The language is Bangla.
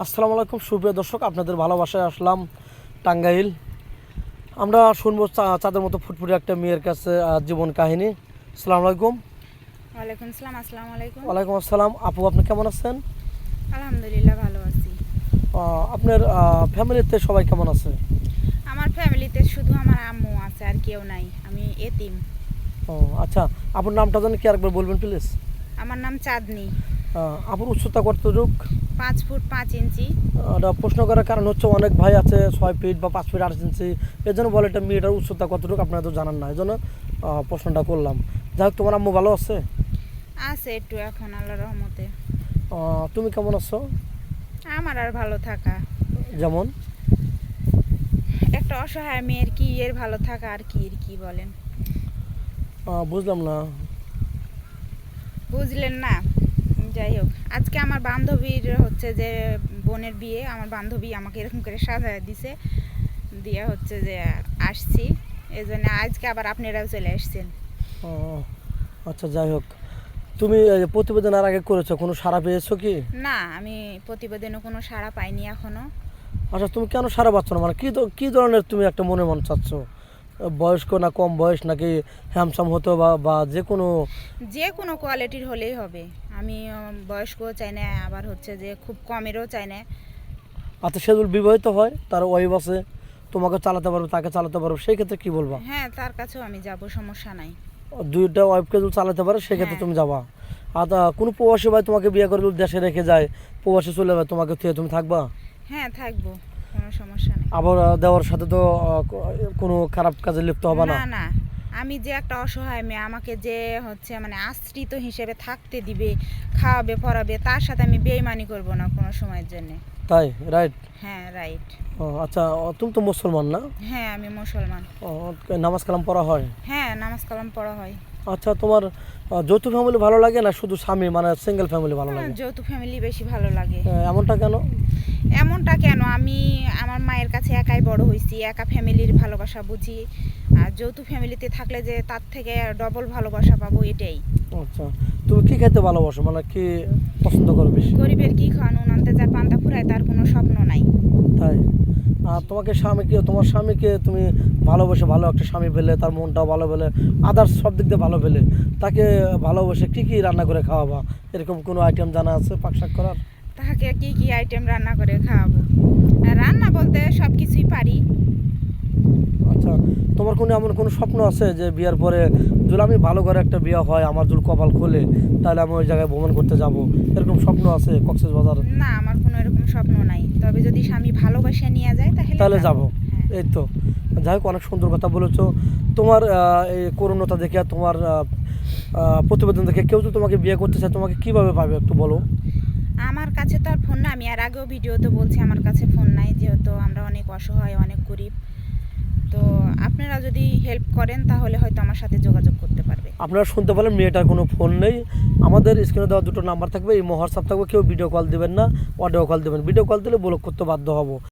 আসসালামু আলাইকুম সুপ্রিয় দর্শক, আপনাদের ভালোবাসায় আসলাম টাঙ্গাইল। আমরা শুনবো চাঁদের মতো ফুটফুটে একটা মেয়ের কাছে জীবন কাহিনী। আসসালামু আলাইকুম। ওয়ালাইকুম আসসালাম। আসসালামু আলাইকুম। ওয়ালাইকুম আসসালাম। আপু, আপনি কেমন আছেন? আলহামদুলিল্লাহ ভালো আছি। আপনার ফ্যামিলিতে সবাই কেমন আছে? আমার ফ্যামিলিতে শুধু আমার আম্মু আছে, আর কেউ নাই। আমি এতিম। ও আচ্ছা, আপনার নামটা জানি কি আরেকবার বলবেন প্লিজ? আমার নাম চাঁদনি। আপুর উচ্চতা কতটুক? 5 ফুট 5 ইঞ্চি। এটা প্রশ্ন করার কারণ হচ্ছে অনেক ভাই আছে 6 ফিট বা 5 ফিট 8 ইঞ্চি, এর জন্য বলে এটা মেয়েটার উচ্চতা কতটুকু আপনারা তো জানান না, এই জন্য প্রশ্নটা করলাম। যাই হোক, তোমার আম্মু ভালো আছে? আছে একটু এখন, আল্লাহর রহমতে। তুমি কেমন আছো? আমার আর ভালো থাকা, যেমন? একটা অসহায় মেয়ের কি এর ভালো থাকা আর কি এর কি বলেন? বুঝলাম না। বুঝলেন না? যাই হোক, আজকে আমার বান্ধবীর হচ্ছে যে বোনের বিয়ে। আমার বান্ধবী আমাকে এরকম করে সাজায় দিছে, দিয়ে হচ্ছে যে আসছি। এই জন্য আজকে আবার আপনারাও চলে আসছেন। আচ্ছা, যাই হোক, তুমি এই যে প্রতিবেদন আর আগে করেছো, কোনো সাড়া পেয়েছো কি? না, আমি প্রতিবেদনে কোনো সাড়া পাইনি এখনো। আচ্ছা, তুমি কেন সাড়া পাচ্ছ না? মানে কি ধরনের তুমি একটা মন চাচ্ছ? বয়স্ক না কম বয়স, নাকি হ্যামসাম হতে বা যে কোনো কোয়ালিটির হলেই হবে। আমি বয়স্কও চাই না, আবার হচ্ছে যে খুব কমেরও চাই না। আচ্ছা, সে যদি বিবাহিত হয়, তার ওয়াইফ আছে, তোমাকে চালাতে পারবে, তাকে চালাতে পারবে, সেই ক্ষেত্রে কি বলবা? হ্যাঁ, তার কাছেও আমি যাব, সমস্যা নাই। দুইটা ওয়াইফকে যদি চালাতে পারে সেক্ষেত্রে হ্যাঁ। তুমি যাবা। আর কোনো প্রবাসী ভাই তোমাকে বিয়ে করে যদি দেশে রেখে যায়, প্রবাসী চলে যাবে, তোমাকে থেকে তুমি থাকবা? হ্যাঁ, থাকবো, কোনো সমস্যা নেই। আবার দেওয়ার সাথে তো কোনো খারাপ কাজে লিপ্ত হবে না? না না, আমি যে একটা অসহায় মেয়ে, আমাকে যে হচ্ছে মানে আশ্রিত হিসেবে থাকতে দিবে, খাওয়াবে পরাবে, তার সাথে আমি বেইমানি করব না কোনো সময়ের জন্য। তাই? রাইট। হ্যাঁ, রাইট। আচ্ছা, তুমি তো মুসলমান না? হ্যাঁ, আমি মুসলমান। ও, নামাজ কালাম পড়া হয়? হ্যাঁ, নামাজ কালাম পড়া হয়। আচ্ছা, তোমার যৌথ ফ্যামিলি ভালো লাগে না শুধু স্বামী মানে সিঙ্গেল ফ্যামিলি ভালো লাগে? যৌথ ফ্যামিলি বেশি ভালো লাগে। এমনটা কেন? এমনটা কেন, আমি আমার মায়ের কাছে একাই বড় হয়েছি, একা ফ্যামিলির ভালোবাসা বুঝি। আর যৌথ ফ্যামিলিতে থাকলে যে তার থেকে ডবল ভালোবাসা পাবো, এটাই। আচ্ছা, তুমি কি খেতে ভালোবাসো, মানে কি পছন্দ করো বেশি? গরিবের কি খাওয়ানো, আনতে যা পান্তা ফুরায় তার কোনো স্বপ্ন নাই। তাই? আর তোমার স্বামীকে তুমি ভালোবেসে, ভালো একটা স্বামী পেলে, তার মনটাও ভালো পেলে, আদার্স সব দিক দিয়ে ভালো পেলে, তাকে ভালোবেসে কি কি রান্না করে খাওয়াবা? এরকম কোনো আইটেম জানা আছে পাকশাক করার? তাকে কি কি আইটেম রান্না করে খাওয়াবো? রান্না বলতে সব কিছুই পারি। আচ্ছা, তোমার এমন কোনো স্বপ্ন আছে যে বিয়ের পরে যদি আমি ভালো করে একটা বিয়ে হয়, আমার যদি কপাল খোলে, তাহলে আমি ওই জায়গায় ভ্রমণ করতে যাব, এরকম স্বপ্ন আছে কক্সবাজার? না, আমার কোনো এরকম স্বপ্ন নাই, তবে যদি স্বামী ভালোবাসা নিয়ে যায় তাহলে যাব। হ্যাঁ। এই তো। যাই হোক, অনেক সুন্দর কথা বলেছো। তোমার এই করুণতা দেখে, তোমার প্রতিবেদন দেখে কেউ যদি তোমাকে বিয়ে করতে চায়, তোমাকে কিভাবে পাবে একটু বলো? আমার কাছে তো আর ফোন না, আমি আর আগেও ভিডিওতে বলছি আমার কাছে ফোন নাই, যেহেতু আমরা অনেক অসহায়, অনেক গরিব। তো আপনারা যদি হেল্প করেন তাহলে হয়তো আমার সাথে যোগাযোগ করতে পারবে। আপনারা শুনতে পারেন, মেয়েটার কোনো ফোন নেই। আমাদের স্ক্রিনে দেওয়া দুটো নাম্বার থাকবে, এই হোয়াটসঅ্যাপ থাকবে, কেউ ভিডিও কল দেবেন না, অডিও কল দেবেন। ভিডিও কল দিলে ব্লক করতে বাধ্য হব।